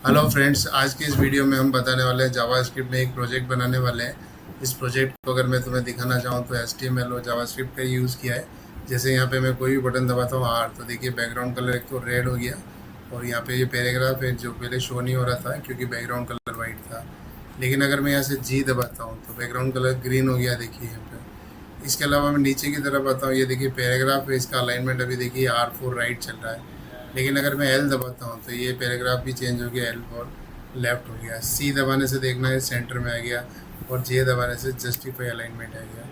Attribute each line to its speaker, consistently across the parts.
Speaker 1: Hello friends, आज की इस वीडियो में हम बताने वाले हैं जावास्क्रिप्ट में एक प्रोजेक्ट बनाने वाले हैं। इस प्रोजेक्ट को अगर मैं तुम्हें दिखाना चाहूँ तो HTML और जावास्क्रिप्ट का यूज़ किया है। जैसे यहाँ पे मैं कोई भी बटन दबाता हूँ आर, तो देखिए बैकग्राउंड कलर एक तो रेड हो गया और यहाँ पे ये पैराग्राफ है जो पहले शो नहीं हो रहा था क्योंकि बैकग्राउंड कलर वाइट था। लेकिन अगर मैं यहाँ से जी दबाता हूँ तो बैकग्राउंड कलर ग्रीन हो गया, देखिए यहाँ पे। इसके अलावा मैं नीचे की तरफ आता हूँ, ये देखिए पैराग्राफ है, इसका अलाइनमेंट अभी देखिए R4 राइट चल रहा है। लेकिन अगर मैं एल दबाता हूँ तो ये पैराग्राफ भी चेंज हो गया, L4 लेफ्ट हो गया। सी दबाने से देखना है सेंटर में आ गया और जे दबाने से जस्टिफाई अलाइनमेंट आ गया।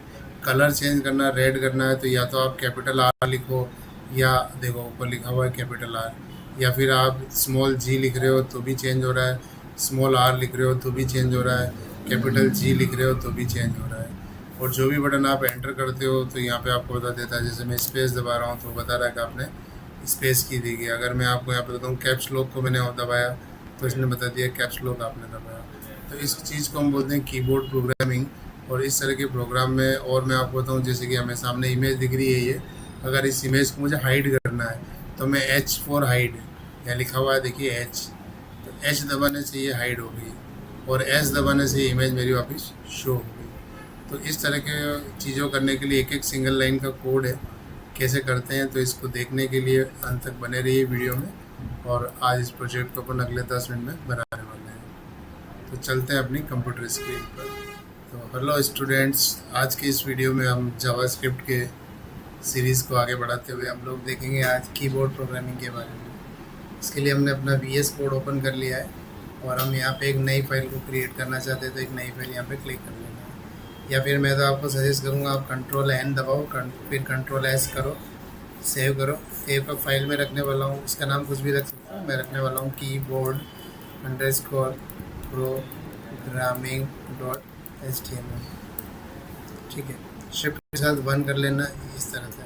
Speaker 1: कलर चेंज करना, रेड करना है तो या तो आप कैपिटल आर लिखो या देखो ऊपर लिखा हुआ है कैपिटल आर, या फिर आप स्मॉल जी लिख रहे हो तो भी चेंज हो रहा है, स्मॉल आर लिख रहे हो तो भी चेंज हो रहा है, कैपिटल जी लिख रहे हो तो भी चेंज हो रहा है। और जो भी बटन आप एंटर करते हो तो यहाँ पे आपको बता देता है। जैसे मैं स्पेस दबा रहा हूँ तो बता रहा है कि आपने स्पेस की दी गई। अगर मैं आपको यहाँ पे बताऊँ कैप्स लॉक को मैंने दबाया तो इसने बता दिया कैप्स लॉक आपने दबाया। तो इस चीज़ को हम बोलते हैं कीबोर्ड प्रोग्रामिंग। और इस तरह के प्रोग्राम में और मैं आपको बताऊँ, जैसे कि हमें सामने इमेज दिख रही है ये, अगर इस इमेज को मुझे हाइड करना है तो मैं H फॉर हाइड, यहाँ लिखा हुआ है देखिए H, तो H दबाने से ये हाइड हो गई और S दबाने से ये इमेज मेरी वापस शो हो गई। तो इस तरह के चीज़ों करने के लिए एक एक सिंगल लाइन का कोड है, कैसे करते हैं तो इसको देखने के लिए अंत तक बने रहिए वीडियो में। और आज इस प्रोजेक्ट को अपन अगले 10 मिनट में बनाने वाले हैं। तो चलते हैं अपनी कंप्यूटर स्क्रीन पर। तो हेलो स्टूडेंट्स, आज की इस वीडियो में हम जावास्क्रिप्ट के सीरीज़ को आगे बढ़ाते हुए हम लोग देखेंगे आज कीबोर्ड प्रोग्रामिंग के बारे में। इसके लिए हमने अपना VS कोड ओपन कर लिया है और हम यहाँ पे एक नई फाइल को क्रिएट करना चाहते हैं, तो एक नई फाइल यहाँ पे क्लिक कर लेना है। या फिर मैं तो आपको सजेस्ट करूँगा आप Ctrl+N दबाओ, फिर Ctrl+S करो, सेव करो। सेव का फाइल में रखने वाला हूँ, इसका नाम कुछ भी रख सकता हूँ। मैं रखने वाला हूँ कीबोर्ड अंडरस्कोर प्रोग्रामिंग .html। ठीक है, शिफ्ट के साथ 1 कर लेना इस तरह से।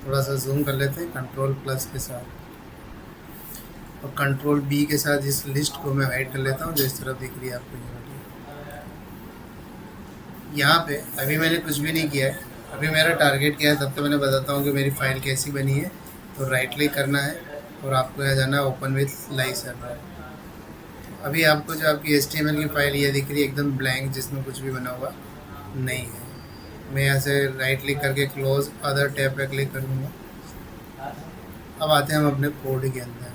Speaker 1: थोड़ा सा जूम कर लेते हैं Ctrl+ के साथ, और Ctrl+B के साथ इस लिस्ट को मैं हाइड कर लेता हूँ जो इस तरफ दिख रही है आपको। यहाँ पे अभी मैंने कुछ भी नहीं किया है, अभी मेरा टारगेट क्या है तब तो मैंने बताता हूँ कि मेरी फ़ाइल कैसी बनी है। तो राइट क्लिक करना है और आपको यहाँ जाना है ओपन विथ लाइव सर्वर। अभी आपको जो आपकी HTML की फ़ाइल ये दिख रही है एकदम ब्लैंक, जिसमें कुछ भी बना हुआ नहीं है। मैं यहाँ से राइट क्लिक करके क्लोज अदर टैब पे क्लिक करूँगा। अब आते हैं हम अपने कोड के अंदर,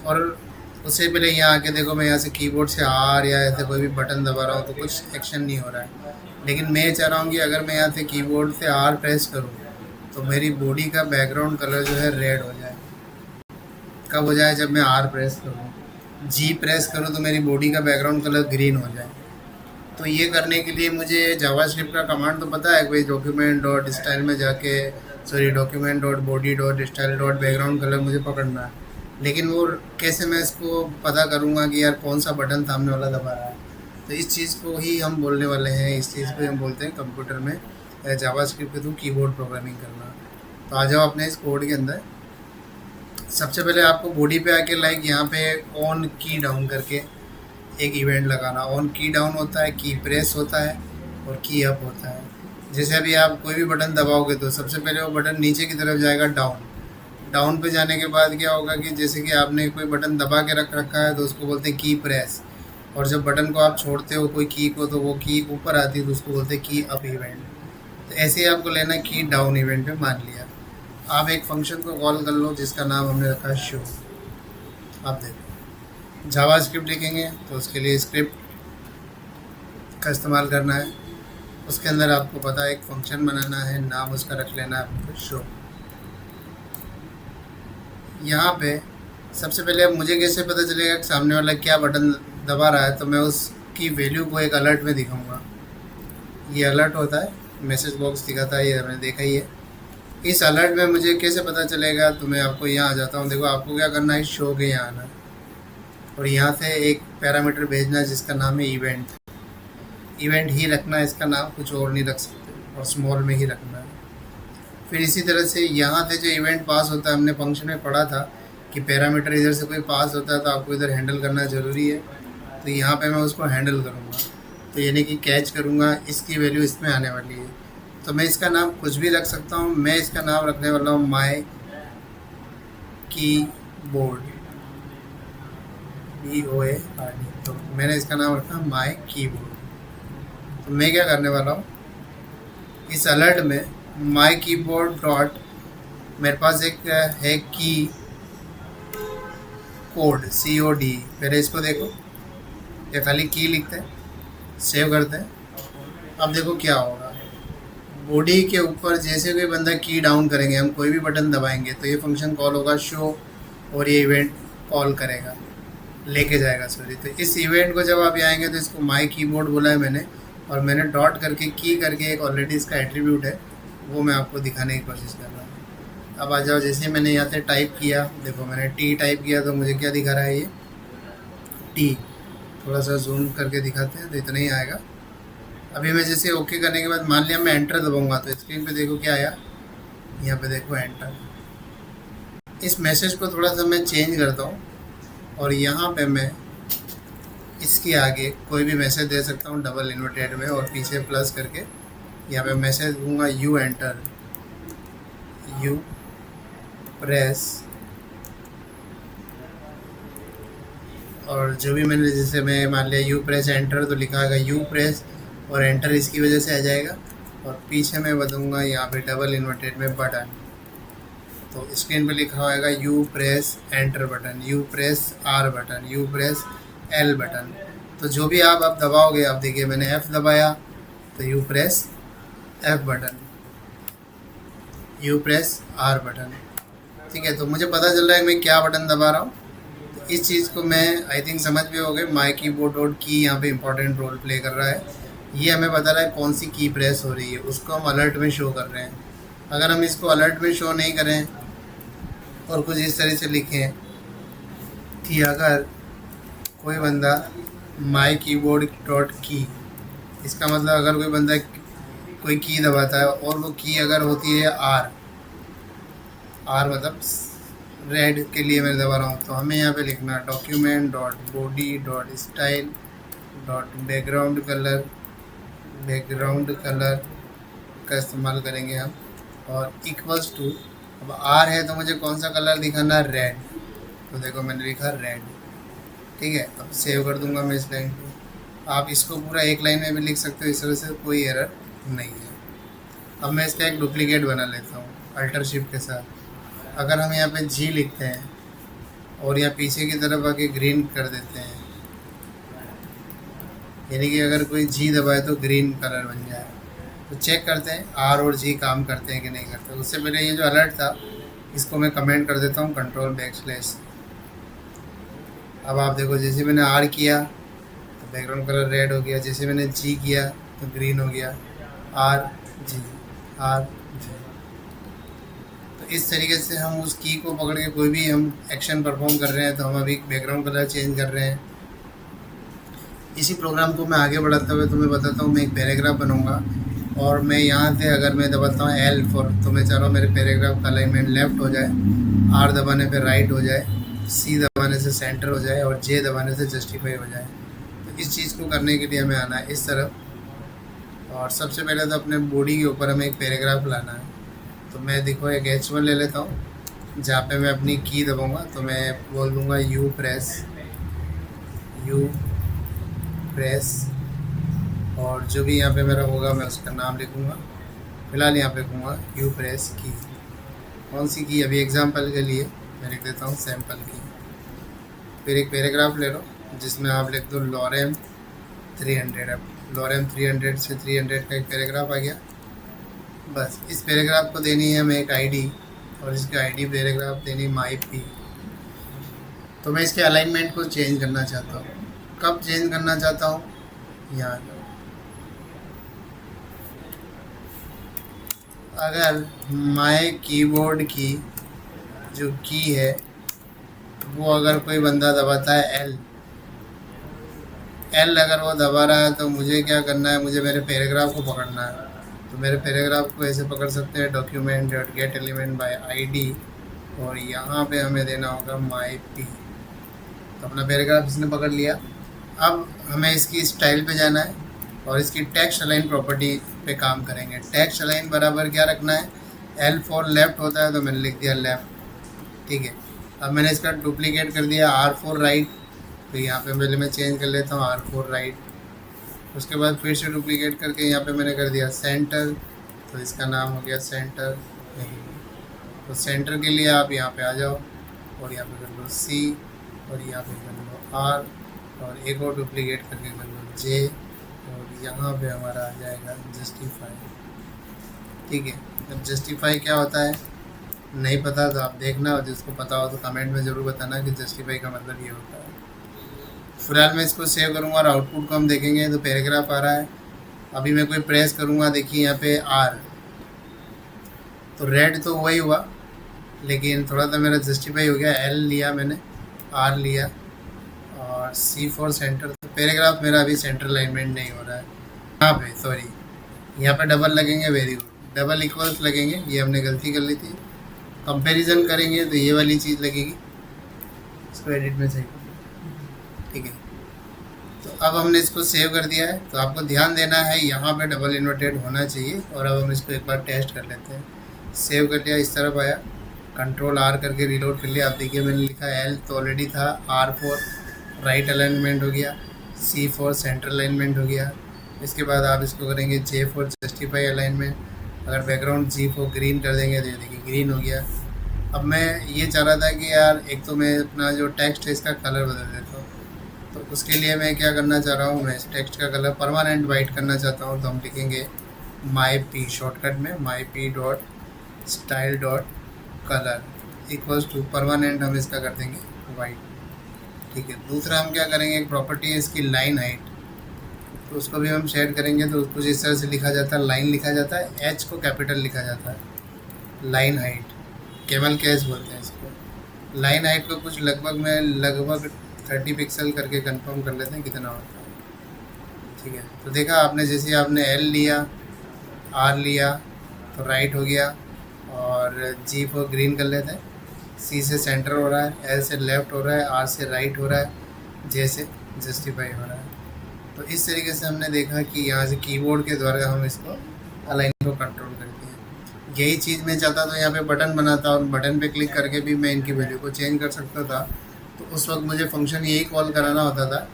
Speaker 1: और उससे पहले यहाँ आके देखो मैं यहाँ से कीबोर्ड से आर या ऐसे कोई भी बटन दबा रहा हूँ तो कुछ एक्शन नहीं हो रहा है। लेकिन मैं चाह रहा हूँ कि अगर मैं यहाँ से कीबोर्ड से आर प्रेस करूँ तो मेरी बॉडी का बैकग्राउंड कलर जो है रेड हो जाए। कब हो जाए? जब मैं आर प्रेस करूँ। जी प्रेस करूँ तो मेरी बॉडी का बैकग्राउंड कलर ग्रीन हो जाए। तो ये करने के लिए मुझे जावास्क्रिप्ट का कमांड तो पता है, कोई डॉक्यूमेंट.स्टाइल में जाके डॉक्यूमेंट.बॉडी.स्टाइल.बैकग्राउंड कलर मुझे पकड़ना है। लेकिन वो कैसे मैं इसको पता करूँगा कि यार कौन सा बटन सामने वाला दबा रहा है? तो इस चीज़ को ही हम बोलने वाले हैं, इस चीज़ को हम बोलते हैं कंप्यूटर में जावास्क्रिप्ट के थ्रू कीबोर्ड प्रोग्रामिंग करना। तो आ जाओ अपने इस कोड के अंदर। सबसे पहले आपको बॉडी पे आके लाइक यहाँ पे ऑन की डाउन करके एक इवेंट लगाना। ऑन की डाउन होता है, की प्रेस होता है और की अप होता है। जैसे अभी आप कोई भी बटन दबाओगे तो सबसे पहले वो बटन नीचे की तरफ जाएगा डाउन। डाउन पे जाने के बाद क्या होगा कि जैसे कि आपने कोई बटन दबा के रख रखा है तो उसको बोलते हैं की प्रेस, और जब बटन को आप छोड़ते हो कोई की को तो वो की ऊपर आती है तो उसको बोलते हैं की अप इवेंट। तो ऐसे ही आपको लेना है की डाउन इवेंट पे। मान लिया आप एक फंक्शन को कॉल कर लो जिसका नाम हमने रखा है शो। आप देखो जावास्क्रिप्ट लिखेंगे तो उसके लिए स्क्रिप्ट का इस्तेमाल करना है। उसके अंदर आपको पता है एक फंक्शन बनाना है, नाम उसका रख लेना है आपको शो। यहाँ पे सबसे पहले अब मुझे कैसे पता चलेगा कि सामने वाला क्या बटन दबा रहा है? तो मैं उसकी वैल्यू को एक अलर्ट में दिखाऊंगा। ये अलर्ट होता है, मैसेज बॉक्स दिखाता है, ये हमने देखा ही है। इस अलर्ट में मुझे कैसे पता चलेगा? तो मैं आपको यहाँ आ जाता हूँ। देखो आपको क्या करना है, शो के यहाँ आना है और यहाँ से एक पैरामीटर भेजना है जिसका नाम है इवेंट। इवेंट ही रखना है इसका नाम, कुछ और नहीं रख सकते, और स्मॉल में ही रखना है। फिर इसी तरह से यहाँ से जो इवेंट पास होता है, हमने फंक्शन में पढ़ा था कि पैरामीटर इधर से कोई पास होता है तो आपको इधर हैंडल करना ज़रूरी है। तो यहाँ पे मैं उसको हैंडल करूँगा, तो यानी कि कैच करूँगा, इसकी वैल्यू इसमें आने वाली है। तो मैं इसका नाम कुछ भी रख सकता हूँ। मैं इसका नाम रखने वाला हूँ माय कीबोर्ड। BOARD। तो मैंने इसका नाम रखा माई कीबोर्ड। तो मैं क्या करने वाला हूँ, इस अलर्ट में माई कीबोर्ड डॉट मेरे पास एक है की कोड COD। पहले इसको देखो, ये खाली की लिखते हैं, सेव करते हैं। अब देखो क्या होगा, बॉडी के ऊपर जैसे कोई बंदा की डाउन करेंगे, हम कोई भी बटन दबाएंगे तो ये फंक्शन कॉल होगा शो, और ये इवेंट कॉल करेगा, लेके जाएगा सॉरी। तो इस इवेंट को जब आप आएंगे तो इसको माई कीबोर्ड बोला है मैंने, और मैंने डॉट करके की करके एक ऑलरेडी इसका एट्रीब्यूट है, वो मैं आपको दिखाने की कोशिश कर रहा हूँ। अब आ जाओ, जैसे मैंने यहाँ से टाइप किया, देखो मैंने टी टाइप किया तो मुझे क्या दिखा रहा है, ये टी। थोड़ा सा जूम करके दिखाते हैं तो इतना ही आएगा। अभी मैं जैसे ओके करने के बाद मान लिया मैं एंटर दबाऊंगा तो स्क्रीन पे देखो क्या आया, यहाँ पे देखो एंटर। इस मैसेज को थोड़ा सा मैं चेंज करता हूँ, और यहाँ पे मैं इसके आगे कोई भी मैसेज दे सकता हूँ डबल इन्वर्टेड में, और पीछे प्लस करके यहाँ पे मैसेज दूंगा यू एंटर, यू प्रेस, और जो भी मैंने जैसे मैं मान लिया यू प्रेस एंटर तो लिखा आएगा यू प्रेस, और एंटर इसकी वजह से आ जाएगा। और पीछे मैं बताऊँगा यहाँ पे डबल इन्वर्टेड में बटन, तो स्क्रीन पे लिखा होगा you press enter button, you press are button, you press L button. तो जो भी आप दबाओगे, आप देखिए मैंने F दबाया तो you press F button, you press are button. ठीक है, तो मुझे पता चल रहा है मैं क्या बटन दबा रहा हूँ। तो इस चीज़ को मैं आई थिंक समझ भी हो गए, माई कीबोर्ड डॉट की यहाँ पे इंपॉर्टेंट रोल प्ले कर रहा है। ये हमें बता रहा है कौन सी की प्रेस हो रही है, उसको हम अलर्ट में शो कर रहे हैं। अगर हम इसको अलर्ट में शो नहीं करें और कुछ इस तरह से लिखें कि अगर कोई बंदा माई कीबोर्ड डॉट की, इसका मतलब अगर कोई बंदा कोई की दबाता है और वो की अगर होती है आर मतलब रेड के लिए मैं दबा रहा हूँ, तो हमें यहाँ पे लिखना document dot body dot style dot background colour का इस्तेमाल करेंगे हम, और इक्वल्स टू, अब आर है तो मुझे कौन सा कलर दिखाना, रेड, तो देखो मैंने लिखा रेड। ठीक है, अब सेव कर दूंगा मैं इस लाइन को। आप इसको पूरा एक लाइन में भी लिख सकते हो, इस तरह से कोई एरर नहीं है। अब मैं इसका एक डुप्लीकेट बना लेता हूँ अल्टर शिफ्ट के साथ। अगर हम यहाँ पे जी लिखते हैं और यहाँ पीछे की तरफ आके ग्रीन कर देते हैं, यानी कि अगर कोई जी दबाए तो ग्रीन कलर बन जाए, तो चेक करते हैं आर और जी काम करते हैं कि नहीं करते। उससे पहले ये जो अलर्ट था इसको मैं कमेंट कर देता हूँ कंट्रोल/। अब आप देखो, जैसे मैंने आर किया तो बैकग्राउंड कलर रेड हो गया, जैसे मैंने जी किया तो ग्रीन हो गया, आर जी। तो इस तरीके से हम उस की को पकड़ के कोई भी हम एक्शन परफॉर्म कर रहे हैं तो हम अभी बैकग्राउंड कलर चेंज कर रहे हैं। इसी प्रोग्राम को मैं आगे बढ़ाते हुए तुम्हें बताता हूँ, मैं एक पैराग्राफ बनाऊँगा, और मैं यहाँ से अगर मैं दबाता हूँ L फॉर, तो मैं चाह रहा हूँ मेरे पैराग्राफ का अलाइनमेंट लेफ्ट हो जाए, R दबाने पे राइट हो जाए, C दबाने से सेंटर हो जाए, और J दबाने से जस्टिफाई हो जाए। तो इस चीज़ को करने के लिए हमें आना है इस तरफ, और सबसे पहले तो अपने बॉडी के ऊपर हमें एक पैराग्राफ लाना है। तो मैं देखो एक H1 ले लेता हूँ, जहाँ पे मैं अपनी की दबाऊँगा तो मैं बोल दूँगा यू प्रेस, और जो भी यहाँ पे मेरा होगा मैं उसका नाम लिखूँगा। फिलहाल यहाँ पे कहूँगा यू प्रेस की। कौन सी की, अभी एग्जांपल के लिए मैं लिख देता हूँ सैम्पल की। फिर एक पैराग्राफ ले लो जिसमें आप लिख दो लॉरेम 300। अब लॉरेम 300 से 300 का एक पैराग्राफ आ गया। बस इस पैराग्राफ को देनी है हमें एक आईडी, और इसका आईडी पैराग्राफ देनी माई पी। तो मैं इसके अलाइनमेंट को चेंज करना चाहता हूँ। कब चेंज करना चाहता हूँ, यहाँ अगर माई कीबोर्ड की जो की है वो अगर कोई बंदा दबाता है एल अगर वो दबा रहा है तो मुझे क्या करना है, मुझे मेरे पैराग्राफ को पकड़ना है। तो मेरे पैराग्राफ को ऐसे पकड़ सकते हैं document dot gate element by ID, और यहाँ पे हमें देना होगा माई पी। तो अपना पैराग्राफ इसने पकड़ लिया। अब हमें इसकी स्टाइल पे जाना है और इसकी टेक्स्ट अलाइन प्रॉपर्टी पे काम करेंगे। टेक्स्ट अलाइन बराबर क्या रखना है, L फॉर लेफ़्ट होता है तो मैंने लिख दिया लेफ़्ट। ठीक है, अब मैंने इसका डुप्लीकेट कर दिया R फॉर राइट, तो यहाँ पे पहले मैं चेंज कर लेता हूँ R4 राइट। उसके बाद फिर से डुप्लीकेट करके यहाँ पे मैंने कर दिया सेंटर, तो इसका नाम हो गया सेंटर यही। तो सेंटर के लिए आप यहाँ पे आ जाओ और यहाँ पे कर लो C और यहाँ पे कर लो R और एक और डुप्लीकेट करके कर लो J और यहाँ पे हमारा आ जाएगा जस्टिफाई। ठीक है, अब जस्टिफाई क्या होता है नहीं पता तो आप देखना, और जिसको पता हो तो कमेंट में ज़रूर बताना कि जस्टिफाई का मतलब ये होता है। फिलहाल मैं इसको सेव करूँगा और आउटपुट को हम देखेंगे तो पैराग्राफ आ रहा है। अभी मैं कोई प्रेस करूँगा, देखिए यहाँ पे R, तो रेड तो वही हुआ लेकिन थोड़ा सा मेरा जस्टिफाई हो गया। L लिया मैंने, R लिया और C फॉर सेंटर, तो पैराग्राफ मेरा अभी सेंटर अलाइनमेंट नहीं हो रहा है। यहाँ पे सॉरी यहाँ पे डबल लगेंगे, वेरी गुड, डबल इक्वल्स लगेंगे, ये हमने गलती कर ली थी। कंपैरिजन करेंगे तो ये वाली चीज़ लगेगी, इसको एडिट में सही। ठीक है, तो अब हमने इसको सेव कर दिया है। तो आपको ध्यान देना है यहाँ पे डबल इन्वर्टेड होना चाहिए। और अब हम इसको एक बार टेस्ट कर लेते हैं। सेव कर लिया, इस तरफ आया, कंट्रोल R करके रीलोड कर लिया। आप देखिए मैंने लिखा L तो ऑलरेडी था, R4 राइट अलाइनमेंट हो गया, C फॉर सेंटर अलाइनमेंट हो गया। इसके बाद आप इसको करेंगे J फॉर जस्टिफाई अलाइनमेंट। अगर बैकग्राउंड G फॉर ग्रीन कर देंगे तो ये देखिए ग्रीन हो गया। अब मैं ये चाह रहा था कि यार एक तो मैं अपना जो टेक्स्ट है इसका कलर बदल देता हूँ, तो उसके लिए मैं क्या करना चाह रहा हूँ, मैं इस टेक्स्ट का कलर परमानेंट वाइट करना चाहता हूँ। तो हम लिखेंगे myp शॉर्टकट में myp dot style dot colour equals to permanent, हम इसका कर देंगे वाइट। ठीक है, दूसरा हम क्या करेंगे, एक प्रॉपर्टी है इसकी लाइन हाइट, तो उसको भी हम शेयर करेंगे। तो कुछ इस तरह से लिखा जाता है, लाइन लिखा जाता है, H को कैपिटल लिखा जाता है, लाइन हाइट, केवल कैश बोलते हैं इसको। लाइन हाइट को कुछ लगभग 30 पिक्सल करके कंफर्म कर लेते हैं कितना होता है। ठीक है, तो देखा आपने, जैसे आपने L लिया, R लिया तो राइट हो गया, और G फॉर ग्रीन कर लेते हैं, C से सेंटर हो रहा है, L से लेफ़्ट हो रहा है, R से राइट हो रहा है, J से जस्टिफाई हो रहा है। तो इस तरीके से हमने देखा कि यहाँ से कीबोर्ड के द्वारा हम इसको अलाइन को कंट्रोल करते हैं। यही चीज़ मैं चाहता था, यहाँ पे बटन बनाता और बटन पे क्लिक करके भी मैं इनकी वैल्यू को चेंज कर सकता था। तो उस वक्त मुझे फंक्शन यही कॉल कराना होता था।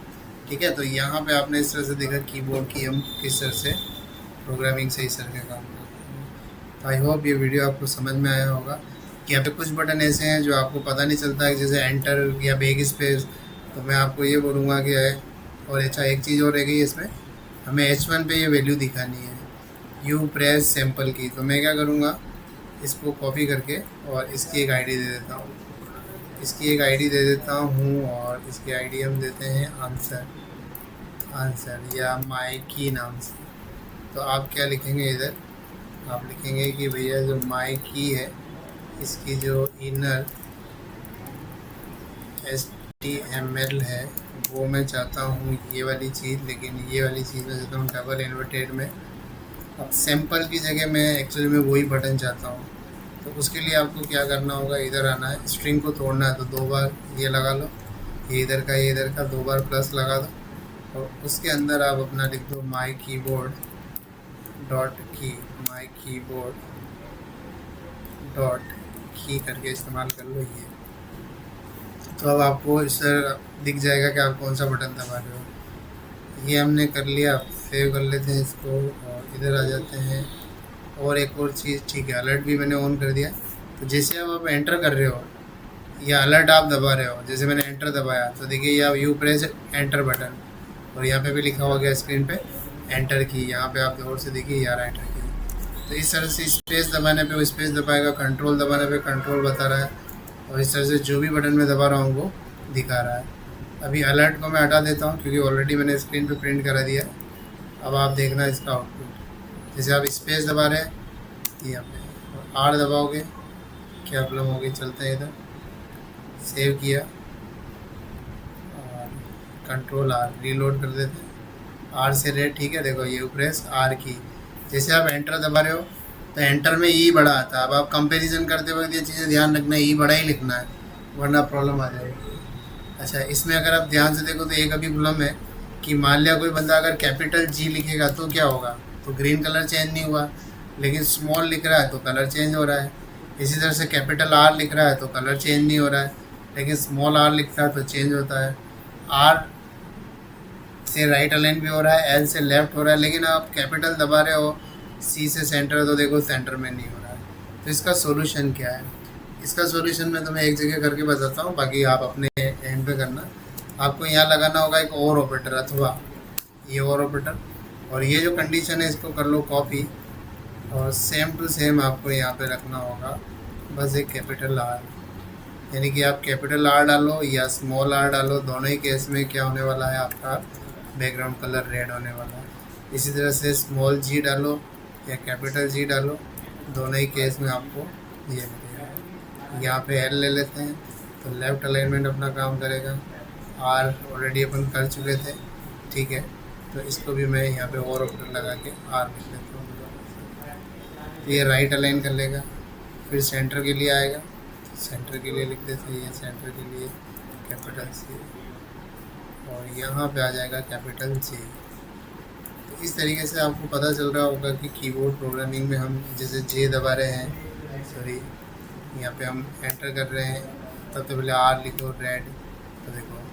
Speaker 1: ठीक है, तो यहाँ पे आपने इस तरह से देखा कीबोर्ड की हम किस तरह से प्रोग्रामिंग से इस तरह के काम करते हैं। तो आई होप ये वीडियो आपको समझ में आया होगा कि यहाँ पे कुछ बटन ऐसे हैं जो आपको पता नहीं चलता है, जैसे एंटर या बैक स्पेस। तो मैं आपको ये बोलूँगा कि और अच्छा एक चीज़ और रह गई इसमें, हमें H1 पे ये वैल्यू दिखानी है, यू प्रेस सैम्पल की। तो मैं क्या करूँगा, इसको कॉपी करके और इसकी एक आईडी दे देता हूँ, इसकी एक आईडी दे देता हूँ, और इसकी आईडी हम देते हैं आंसर या माई की नाम से। तो आप क्या लिखेंगे इधर, आप लिखेंगे कि भैया जो माई की है इसकी जो इनर HTML है वो मैं चाहता हूँ ये वाली चीज़, लेकिन ये वाली चीज़ में चाहता हूँ डबल इन्वर्टेड में। अब सैम्पल की जगह मैं एक्चुअली में वही बटन चाहता हूँ। तो उसके लिए आपको क्या करना होगा, इधर आना है, स्ट्रिंग को तोड़ना है। तो 2 बार ये लगा लो, ये इधर का 2 बार प्लस लगा दो, और उसके अंदर आप अपना लिख दो माई कीबोर्ड डॉट की करके इस्तेमाल कर लो ये। तो अब आपको इस तरह दिख जाएगा कि आप कौन सा बटन दबा रहे हो। ये हमने कर लिया, सेव कर लेते हैं इसको और इधर आ जाते हैं। और एक और चीज़, ठीक है, अलर्ट भी मैंने ऑन कर दिया। तो जैसे अब आप एंटर कर रहे हो या अलर्ट आप दबा रहे हो, जैसे मैंने एंटर दबाया तो देखिए ये आप यू प्रेस एंटर बटन, और यहाँ पे भी लिखा हुआ गया स्क्रीन पे एंटर की। यहाँ पे आप गौर से देखिए यार एंटर की। तो इस तरह से स्पेस दबाने पे वो स्पेस दबाएगा, कंट्रोल दबाने पे कंट्रोल बता रहा है, और इस तरह से जो भी बटन में दबा रहा हूँ वो दिखा रहा है। अभी अलर्ट को मैं हटा देता हूँ क्योंकि ऑलरेडी मैंने स्क्रीन पे प्रिंट करा दिया। अब आप देखना इसका आउटपुट, जैसे आप स्पेस दबा रहे हैं यहाँ पे, R दबाओगे क्या प्रॉब्लम होगी। चलते हैं इधर, सेव किया और कंट्रोल R रीलोड कर देते हैं। R से रेड, ठीक है, देखो ये प्रेस R की। जैसे आप एंटर दबा रहे हो तो एंटर में ई बड़ा आता है। अब आप कंपैरिजन करते वक्त ये चीज़ें ध्यान रखना है, ई बड़ा ही लिखना है वरना प्रॉब्लम आ जाएगी। अच्छा, इसमें अगर आप ध्यान से देखो तो एक अभी प्रॉब्लम है कि मान लिया कोई बंदा अगर कैपिटल G लिखेगा तो क्या होगा, तो ग्रीन कलर चेंज नहीं हुआ, लेकिन स्मॉल लिख रहा है तो कलर चेंज हो रहा है। इसी तरह से कैपिटल R लिख रहा है तो कलर चेंज नहीं हो रहा है, लेकिन स्मॉल r लिखता है तो चेंज होता है। आर से राइट अलाइन भी हो रहा है, एल से लेफ्ट हो रहा है, लेकिन आप कैपिटल दबा रहे हो, सी से सेंटर, तो देखो सेंटर में नहीं हो रहा है। तो इसका सॉल्यूशन क्या है? इसका सॉल्यूशन मैं तुम्हें एक जगह करके बताता हूँ, बाकी आप अपने एंड पे करना। आपको यहाँ लगाना होगा एक और ऑपरेटर, अथवा ये और ऑपरेटर, और ये जो कंडीशन है इसको कर लो कॉपी, और सेम टू सेम आपको यहाँ पे रखना होगा बस एक कैपिटल आर, यानी कि आप कैपिटल आर डालो या स्मॉल आर डालो, दोनों ही केस में क्या होने वाला है, आपका बैकग्राउंड कलर रेड होने वाला है। इसी तरह से स्मॉल जी डालो या कैपिटल जी डालो, दोनों ही केस में आपको ये मिलेगा। यहाँ पे एल ले लेते हैं तो लेफ़्ट अलाइनमेंट अपना काम करेगा। आर ऑलरेडी अपन कर चुके थे, ठीक है, तो इसको भी मैं यहाँ पे और ऑप्शन लगा के आर लिख लेता हूँ। ये राइट अलाइन कर लेगा। फिर सेंटर के लिए आएगा, सेंटर के लिए लिख देते हैं, ये सेंटर के लिए कैपिटल सी, और यहाँ पे आ जाएगा कैपिटल जे। तो इस तरीके से आपको पता चल रहा होगा कि कीबोर्ड प्रोग्रामिंग में हम जैसे जे दबा रहे हैं, सॉरी यहाँ पे हम एंटर कर रहे हैं, तब तो पहले आर लिखो रेड, तो देखो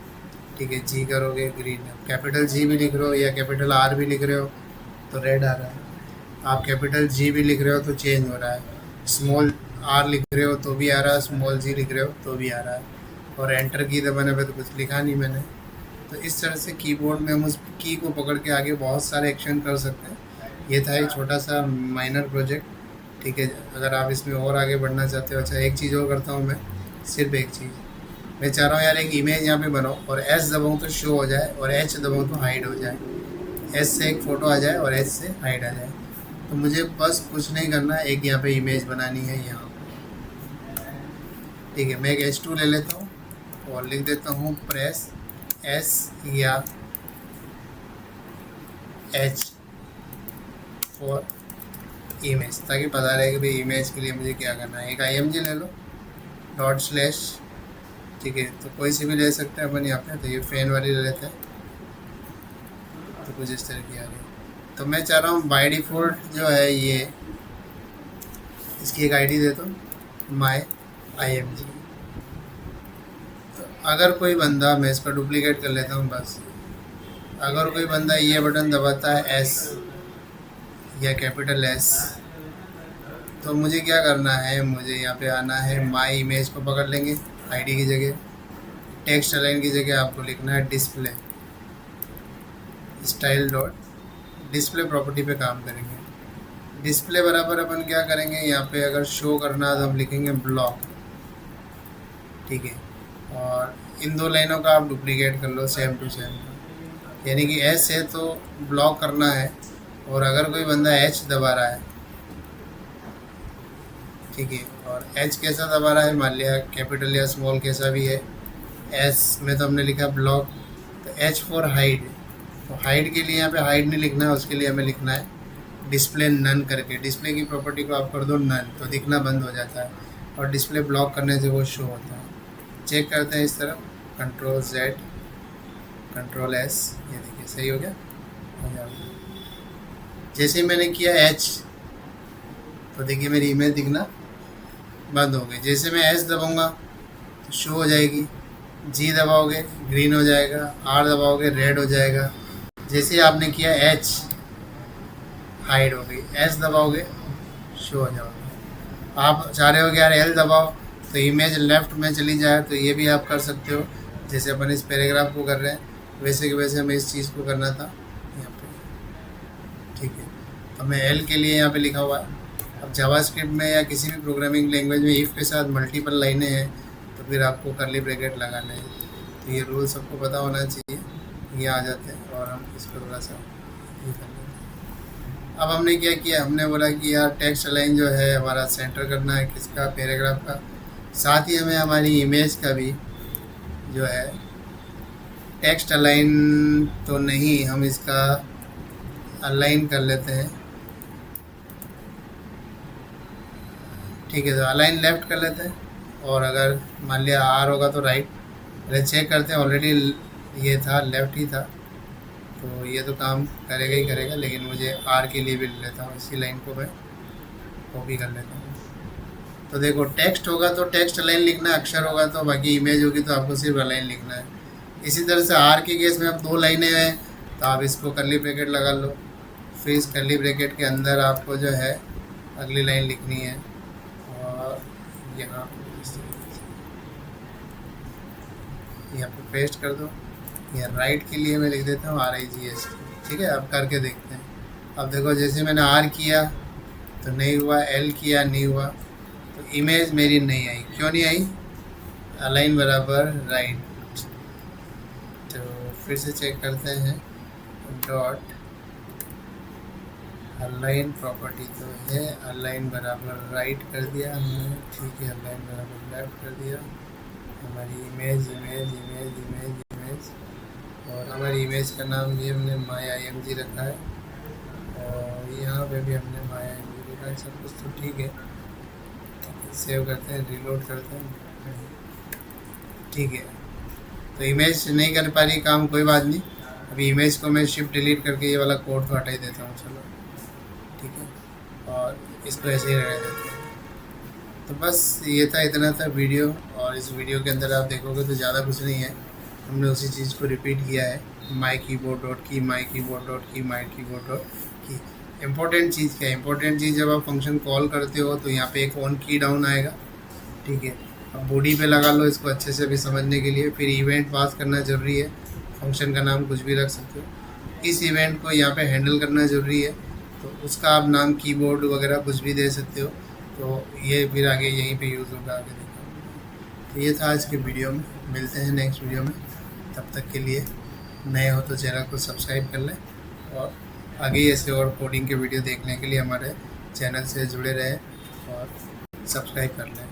Speaker 1: ठीक है, जी करोगे ग्रीन, कैपिटल जी भी लिख रहे हो या कैपिटल आर भी लिख रहे हो तो रेड आ रहा है, आप कैपिटल जी भी लिख रहे हो तो चेंज हो रहा है, स्मॉल आर लिख रहे हो तो भी आ रहा है, स्मॉल जी लिख रहे हो तो भी आ रहा है, और एंटर की दबाने पे तो कुछ लिखा नहीं मैंने। तो इस तरह से कीबोर्ड में हम उस की को पकड़ के आगे बहुत सारे एक्शन कर सकते हैं। ये था एक छोटा सा माइनर प्रोजेक्ट, ठीक है। अगर आप इसमें और आगे बढ़ना चाहते हो, अच्छा एक चीज़ और करता हूँ मैं, सिर्फ एक चीज़ मैं चाह रहा हूँ यार, एक इमेज यहाँ पे बनाओ और एस दबाऊँ तो शो हो जाए और एच दबाऊँ तो हाइड हो जाए, एस से एक फ़ोटो आ जाए और एच से हाइड आ जाए। तो मुझे बस कुछ नहीं करना, एक यहाँ पे इमेज बनानी है यहाँ, ठीक है। मैं एक H2 ले लेता हूँ और लिख देता हूँ प्रेस एस या एच फॉर इमेज, ताकि पता रहे कि भाई इमेज के लिए मुझे क्या करना है। एक IMG ले लो डॉट स्लैश, ठीक है, तो कोई सी भी ले सकते हैं अपन यहाँ पे, तो ये फैन वाली ले लेते हैं, तो कुछ इस तरह की आ रही। तो मैं चाह रहा हूँ बाय डिफ़ॉल्ट जो है ये, इसकी एक ID दे दो माय IMG। तो अगर कोई बंदा, मैं इसका डुप्लीकेट कर लेता हूँ बस, अगर कोई बंदा ये बटन दबाता है एस या कैपिटल एस, तो मुझे क्या करना है, मुझे यहाँ पे आना है, माय इमेज को पकड़ लेंगे ID की जगह, टेक्स्ट अलाइन की जगह आपको लिखना है display style dot display property पे काम करेंगे। डिस्प्ले बराबर अपन क्या करेंगे, यहाँ पे अगर शो करना है तो हम लिखेंगे ब्लॉक, ठीक है, और इन दो लाइनों का आप डुप्लीकेट कर लो सेम टू सेम, यानी कि एस है तो ब्लॉक करना है, और अगर कोई बंदा एच दबा रहा है, ठीक है, और एच कैसा दबा रहा है, मान लिया कैपिटल या स्मॉल कैसा भी है, एस में तो हमने लिखा ब्लॉक, तो एच फॉर हाइड, तो हाइड के लिए यहाँ पे हाइड नहीं लिखना है, उसके लिए हमें लिखना है डिस्प्ले नन करके। डिस्प्ले की प्रॉपर्टी को आप कर दो नन, तो दिखना बंद हो जाता है, और डिस्प्ले ब्लॉक करने से वो शो होता है। चेक करते हैं इस तरफ, Ctrl+Z Ctrl+S, ये देखिए सही हो गया। जैसे ही मैंने किया H, तो देखिए मेरी इमेज दिखना बंद हो गई। जैसे मैं S दबाऊंगा तो शो हो जाएगी, G दबाओगे ग्रीन हो जाएगा, R दबाओगे रेड हो जाएगा। जैसे आपने किया H हाइड हो गई, S दबाओगे शो हो जाओगे। आप चाह रहे हो कि यार L दबाओ तो इमेज लेफ़्ट में चली जाए, तो ये भी आप कर सकते हो, जैसे अपन इस पैराग्राफ को कर रहे हैं वैसे कि वैसे हमें इस चीज़ को करना था यहाँ पे, ठीक है। तो मैं L के लिए यहाँ पे लिखा हुआ है। अब जावास्क्रिप्ट में या किसी भी प्रोग्रामिंग लैंग्वेज में इफ़ के साथ मल्टीपल लाइनें हैं तो फिर आपको कर्ली ब्रैकेट लगाना है, तो ये रूल सबको पता होना चाहिए। ये आ जाते हैं और हम इसको थोड़ा सा ये कर लेते हैं। अब हमने क्या किया, हमने बोला कि यार टेक्स्ट अलाइन जो है हमारा सेंटर करना है किसका, पैराग्राफ का, साथ ही हमें हमारी इमेज का भी जो है टेक्स्ट अलाइन तो नहीं, हम इसका अलाइन कर लेते हैं, ठीक है। तो अलाइन लेफ़्ट कर लेते हैं, और अगर मान लिया R होगा तो राइट। पहले चेक करते हैं, ऑलरेडी ये था लेफ़्ट ही था, तो ये तो काम करेगा ही करेगा, लेकिन मुझे R के लिए भी ले लेता हूँ, इसी लाइन को मैं कॉपी कर लेता हूँ। तो देखो टेक्स्ट होगा तो टेक्स्ट अलाइन लिखना है, अक्षर होगा तो, बाकी इमेज होगी तो आपको सिर्फ अलाइन लिखना है। इसी तरह से आर के केस में अब 2 लाइनें हैं तो आप इसको कर्ली ब्रैकेट लगा लो, फिर इस कर्ली ब्रैकेट के अंदर आपको जो है अगली लाइन लिखनी है और यहाँ पे पेस्ट कर दो। या राइट के लिए मैं लिख देता हूँ RIGHT। ठीक है, अब करके देखते हैं। अब देखो जैसे मैंने R किया तो नहीं हुआ, L किया नहीं हुआ, तो इमेज मेरी नहीं आई। क्यों नहीं आई? अलाइन बराबर राइट। तो फिर से चेक करते हैं, डॉट अलाइन प्रॉपर्टी तो है, अलाइन बराबर राइट कर दिया हमने। ठीक है, अलाइन बराबर लेफ्ट कर दिया। हमारी image image image image image और हमारी इमेज का नाम ये हमने माया IMG रखा है और यहाँ पे भी हमने माया IMG रखा है। सब कुछ तो ठीक है। सेव करते हैं, रिलोड करते हैं। ठीक है, तो इमेज नहीं कर पा रही काम, कोई बात नहीं। अभी इमेज को मैं शिफ्ट डिलीट करके ये वाला कोड तो हटा ही देता हूँ। चलो ठीक है, और इसको ऐसे ही रहने देते हैं। तो बस ये था, इतना था वीडियो। और इस वीडियो के अंदर आप देखोगे तो ज़्यादा कुछ नहीं है, हमने उसी चीज़ को रिपीट किया है। माई कीबोर्ड डॉट की, माई कीबोर्ड डॉट की, माई कीबोर्ड डॉट की। इम्पोर्टेंट चीज़ क्या है? इम्पोर्टेंट चीज़ जब आप फंक्शन कॉल करते हो तो यहाँ पे एक ऑन की डाउन आएगा। ठीक है, अब बॉडी पे लगा लो इसको अच्छे से भी समझने के लिए। फिर इवेंट पास करना ज़रूरी है, फंक्शन का नाम कुछ भी रख सकते हो। इस इवेंट को यहाँ पे हैंडल करना ज़रूरी है, तो उसका आप नाम कीबोर्ड वगैरह कुछ भी दे सकते हो। तो ये फिर आगे यहीं पे यूज़ होगा, आगे देखो। तो ये था आज के वीडियो में, मिलते हैं नेक्स्ट वीडियो में। तब तक के लिए नए हो तो चैनल को सब्सक्राइब कर लें और आगे ऐसे और कोडिंग के वीडियो देखने के लिए हमारे चैनल से जुड़े रहें और सब्सक्राइब कर लें।